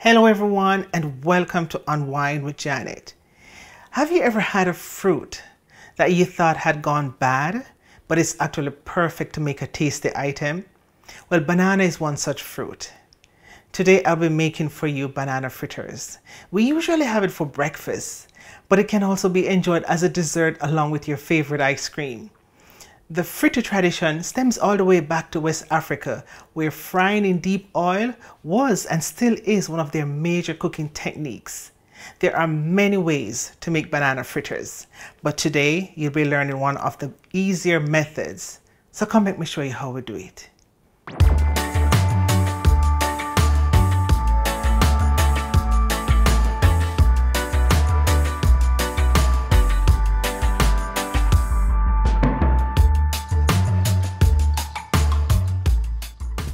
Hello everyone and welcome to Unwine with Janet. Have you ever had a fruit that you thought had gone bad, but it's actually perfect to make a tasty item? Well, banana is one such fruit. Today I'll be making for you banana fritters. We usually have it for breakfast, but it can also be enjoyed as a dessert along with your favorite ice cream. The fritter tradition stems all the way back to West Africa, where frying in deep oil was and still is one of their major cooking techniques. There are many ways to make banana fritters, but today you'll be learning one of the easier methods. So come let me show you how we do it.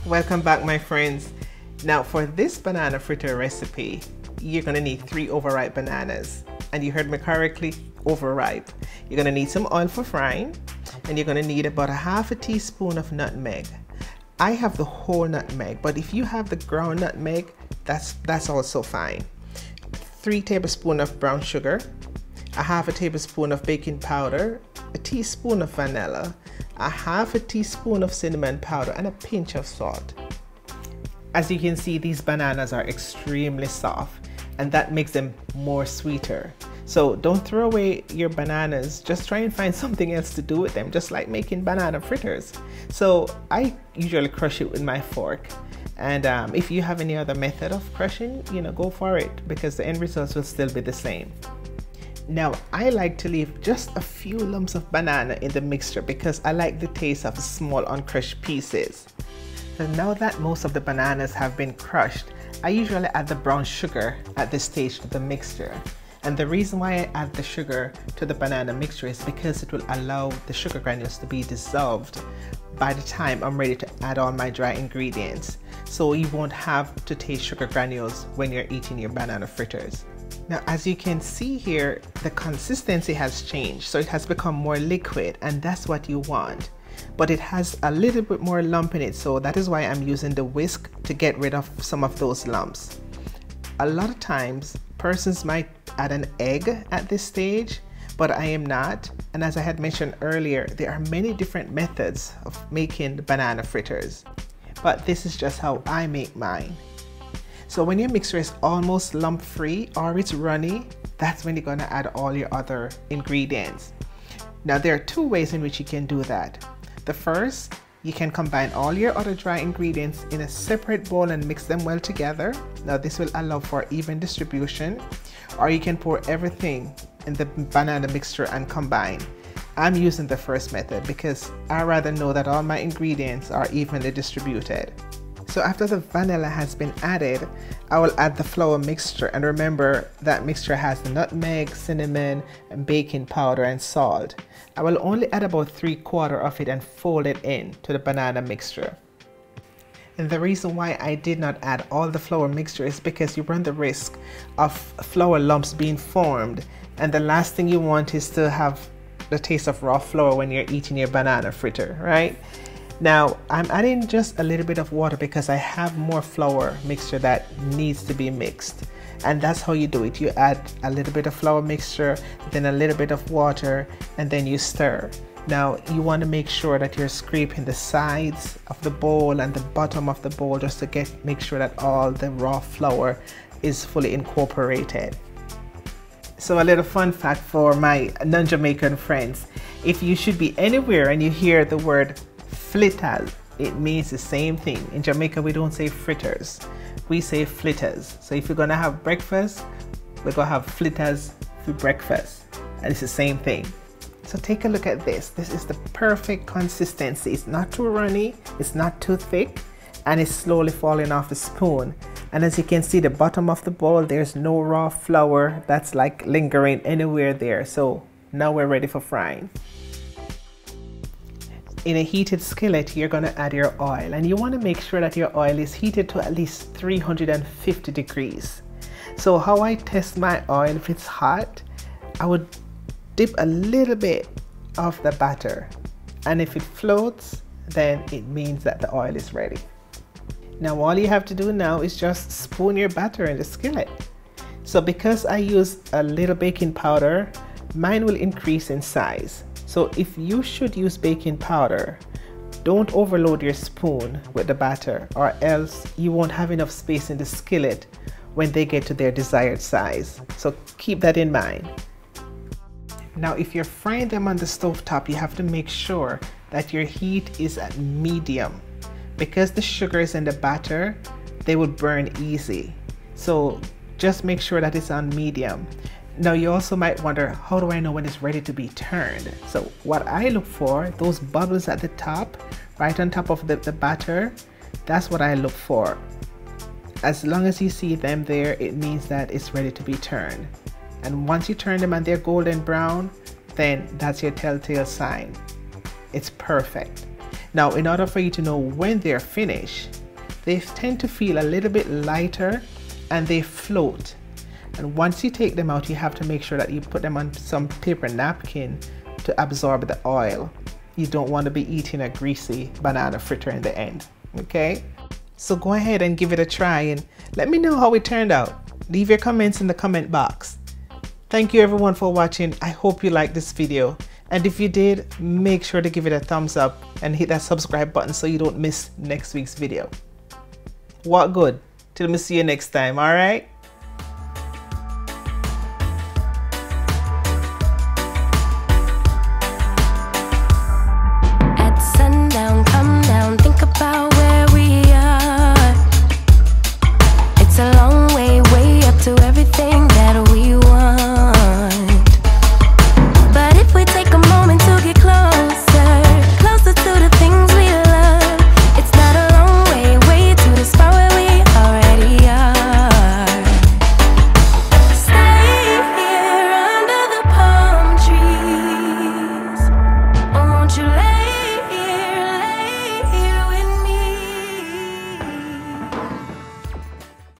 Welcome back, my friends. Now for this banana fritter recipe, you're gonna need 3 overripe bananas. And you heard me correctly, overripe. You're gonna need some oil for frying, and you're gonna need about 1/2 teaspoon of nutmeg. I have the whole nutmeg, but if you have the ground nutmeg, that's also fine. 3 tablespoons of brown sugar, 1/2 tablespoon of baking powder, a teaspoon of vanilla, 1/2 teaspoon of cinnamon powder, and a pinch of salt. As you can see, these bananas are extremely soft, and that makes them more sweeter. So don't throw away your bananas, just try and find something else to do with them, just like making banana fritters. So I usually crush it with my fork, and if you have any other method of crushing, go for it, because the end results will still be the same. Now, I like to leave just a few lumps of banana in the mixture because I like the taste of small uncrushed pieces. So now that most of the bananas have been crushed, I usually add the brown sugar at this stage to the mixture. And the reason why I add the sugar to the banana mixture is because it will allow the sugar granules to be dissolved by the time I'm ready to add all my dry ingredients. So you won't have to taste sugar granules when you're eating your banana fritters. Now, as you can see here, the consistency has changed, so it has become more liquid, and that's what you want. But it has a little bit more lump in it, so that is why I'm using the whisk to get rid of some of those lumps. A lot of times, persons might add an egg at this stage, but I am not. And as I had mentioned earlier, there are many different methods of making banana fritters, but this is just how I make mine. So when your mixture is almost lump free or it's runny, that's when you're going to add all your other ingredients. Now there are 2 ways in which you can do that. The first, you can combine all your other dry ingredients in a separate bowl and mix them well together. Now this will allow for even distribution, or you can pour everything in the banana mixture and combine. I'm using the first method because I rather know that all my ingredients are evenly distributed. So after the vanilla has been added, I will add the flour mixture, and remember that mixture has the nutmeg, cinnamon, and baking powder and salt. I will only add about 3/4 of it and fold it in to the banana mixture. And the reason why I did not add all the flour mixture is because you run the risk of flour lumps being formed, and the last thing you want is to have the taste of raw flour when you're eating your banana fritter, right? Now, I'm adding just a little bit of water because I have more flour mixture that needs to be mixed. And that's how you do it. You add a little bit of flour mixture, then a little bit of water, and then you stir. Now, you want to make sure that you're scraping the sides of the bowl and the bottom of the bowl just to make sure that all the raw flour is fully incorporated. So a little fun fact for my non-Jamaican friends. If you should be anywhere and you hear the word fritters, it means the same thing. In Jamaica, we don't say fritters, we say fritters. So if you're gonna have breakfast, we're gonna have fritters for breakfast, and it's the same thing. So take a look at this. This is the perfect consistency. It's not too runny, it's not too thick, and it's slowly falling off the spoon. And as you can see, the bottom of the bowl, there's no raw flour that's like lingering anywhere there. So now we're ready for frying. In a heated skillet, you're going to add your oil, and you want to make sure that your oil is heated to at least 350 degrees. So how I test my oil, if it's hot, I would dip a little bit of the batter, and if it floats, then it means that the oil is ready. Now all you have to do now is just spoon your batter in the skillet. So because I use a little baking powder, mine will increase in size. So if you should use baking powder, don't overload your spoon with the batter, or else you won't have enough space in the skillet when they get to their desired size. So keep that in mind. Now if you're frying them on the stove top, you have to make sure that your heat is at medium. Because the sugar is in the batter, they will burn easy. So just make sure that it's on medium. Now you also might wonder, how do I know when it's ready to be turned? So what I look for, those bubbles at the top, right on top of the batter, that's what I look for. As long as you see them there, it means that it's ready to be turned. And once you turn them and they're golden brown, then that's your telltale sign. It's perfect. Now in order for you to know when they're finished, they tend to feel a little bit lighter and they float. And once you take them out, you have to make sure that you put them on some paper napkin to absorb the oil. You don't want to be eating a greasy banana fritter in the end, okay? So go ahead and give it a try and let me know how it turned out. Leave your comments in the comment box. Thank you everyone for watching. I hope you liked this video. And if you did, make sure to give it a thumbs up and hit that subscribe button so you don't miss next week's video. What good? Till me see you next time, alright?